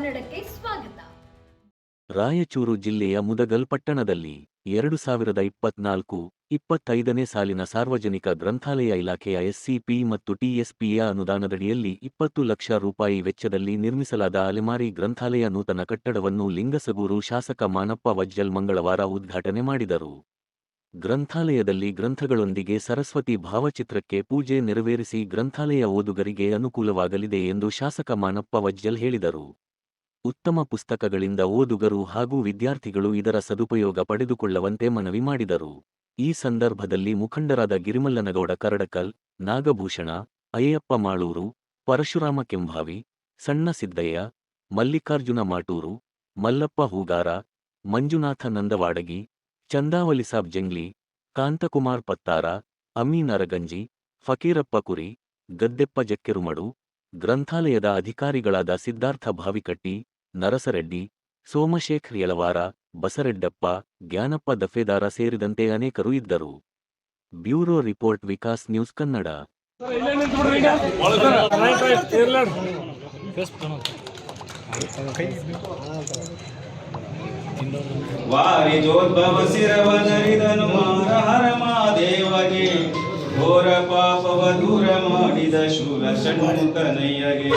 ಕನ್ನಡಕ್ಕೆ ಸ್ವಾಗತ. ರಾಯಚೂರು ಜಿಲ್ಲೆಯ ಮುದಗಲ್ ಪಟ್ಟಣದಲ್ಲಿ 2024-25ನೇ ಸಾಲಿನ ಸಾರ್ವಜನಿಕ ಗ್ರಂಥಾಲಯ ಇಲಾಖೆಯ ಎಸ್ಸಿಪಿ ಮತ್ತು ಟಿಎಸ್ಪಿಯ ಅನುದಾನದಡಿಯಲ್ಲಿ 20 ಲಕ್ಷ ರೂಪಾಯಿ ವೆಚ್ಚದಲ್ಲಿ ನಿರ್ಮಿಸಲಾದ ಅಲೆಮಾರಿ ಗ್ರಂಥಾಲಯ ನೂತನ ಕಟ್ಟಡವನ್ನು ಲಿಂಗಸಗೂರು ಶಾಸಕ ಮಾನಪ್ಪ ವಜ್ಜಲ್ ಮಂಗಳವಾರ ಉದ್ಘಾಟನೆ ಮಾಡಿದರು. ಗ್ರಂಥಾಲಯದಲ್ಲಿ ಗ್ರಂಥಗಳೊಂದಿಗೆ ಸರಸ್ವತಿ ಭಾವಚಿತ್ರಕ್ಕೆ ಪೂಜೆ ನೆರವೇರಿಸಿ ಗ್ರಂಥಾಲಯ ಓದುಗರಿಗೆ ಅನುಕೂಲವಾಗಲಿದೆ ಎಂದು ಶಾಸಕ ಮಾನಪ್ಪ ವಜ್ಜಲ್ ಹೇಳಿದರು. ಉತ್ತಮ ಪುಸ್ತಕಗಳಿಂದ ಓದುಗರು ಹಾಗೂ ವಿದ್ಯಾರ್ಥಿಗಳು ಇದರ ಸದುಪಯೋಗ ಪಡೆದುಕೊಳ್ಳುವಂತೆ ಮನವಿ ಮಾಡಿದರು. ಈ ಸಂದರ್ಭದಲ್ಲಿ ಮುಖಂಡರಾದ ಗಿರಿಮಲ್ಲನಗೌಡ ಕರಡಕಲ್, ನಾಗಭೂಷಣ, ಅಯ್ಯಪ್ಪ ಮಾಳೂರು, ಪರಶುರಾಮ ಕೆಂಭಾವಿ, ಸಣ್ಣ ಸಿದ್ದಯ್ಯ, ಮಲ್ಲಿಕಾರ್ಜುನ ಮಾಟೂರು, ಮಲ್ಲಪ್ಪ ಹೂಗಾರ, ಮಂಜುನಾಥ ನಂದವಾಡಗಿ, ಚಂದಾವಲಿಸಾಬ್ ಜಂಗ್ಲಿ, ಕಾಂತಕುಮಾರ್ ಪತ್ತಾರ, ಅಮೀನ್ ಅರಗಂಜಿ, ಫಕೀರಪ್ಪ ಕುರಿ, ಗದ್ದೆಪ್ಪ ಜಕ್ಕೆರುಮಡು, ಗ್ರಂಥಾಲಯದ ಅಧಿಕಾರಿಗಳಾದ ಸಿದ್ಧಾರ್ಥ ಭಾವಿಕಟ್ಟಿ, ನರಸರೆಡ್ಡಿ, ಸೋಮಶೇಖರ್ ಯಲವಾರ, ಬಸರೆಡ್ಡಪ್ಪ, ಜ್ಞಾನಪ್ಪ ದಫೇದಾರ ಸೇರಿದಂತೆ ಅನೇಕರು ಇದ್ದರು. Bureau report Vikas news Kannada. ವಾರಿಜೋದ್ಭವ ಶಿರವನರಿದನು ಮಾರಹರ ಮಾದೇವಗೆ, ಘೋರ ಪಾಪವ ದೂರ ಮಾಡಿದ ಶೂರ ಷಣ್ಮುಖನಯ್ಯಗೆ,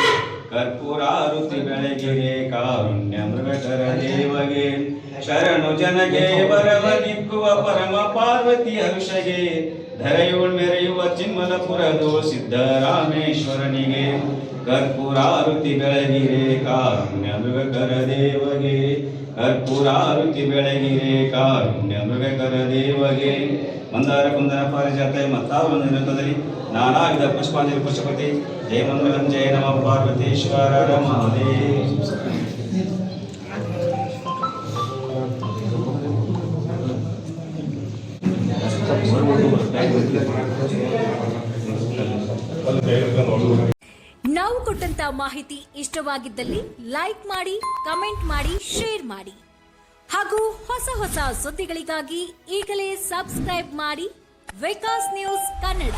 ಕರ್ಪೂರಾರುತಿ ಬೆಳಗಿಗೆ ಕಾರುಣ್ಯ ಮೃಗಕರ ದೇವಗೆ, ಶರಣು ಜನಗೆ ಬರವ ನಿಕ್ಕುವ ಪರಮ ಪಾರ್ವತಿ ಹರುಷಗೆ, ಧರೆಯುಳ್ ಮೆರೆಯುವ ಚಿನ್ಮಲಪುರದೋ ಸಿದ್ದರಾಮೇಶ್ವರನಿಗೆ, ಕರ್ಪೂರಾರುತಿ ಬೆಳಗಿರೆ ಕಾರುಣ್ಯ ಮೃಗಕರ ದೇವಗೆ, ಕರ್ಪೂರಾರುತಿ ಬೆಳಗಿರೆ ಕಾರುಣ್ಯ ಮೃಗಕರ ದೇವಗೆ. ಮಂದಾರ ಕುಂದನ ಪಾರಿಜಾತ ಮತ್ತಾವನ ನಿರತದಲ್ಲಿ ನಾನಾ ವಿಧ ಪುಷ್ಪಾಂಜಲಿ ಪುಷ್ಪಪತಿ. ಜಯ ಮಂಗಲಂ ಜಯ ನಮ ಪಾರ್ವತೀಶ್ವರ ಮಹಾದೇವ. ನಾವು ಕೊಟ್ಟಂತ ಮಾಹಿತಿ ಇಷ್ಟವಾಗಿದ್ದಲ್ಲಿ ಲೈಕ್ ಮಾಡಿ, ಕಮೆಂಟ್ ಮಾಡಿ, ಶೇರ್ ಮಾಡಿ ಹಾಗೂ ಹೊಸ ಸುದ್ದಿಗಳಿಗಾಗಿ ಈಗಲೇ ಸಬ್ಸ್ಕ್ರೈಬ್ ಮಾಡಿ ವಿಕಾಸ್ ನ್ಯೂಸ್ ಕನ್ನಡ.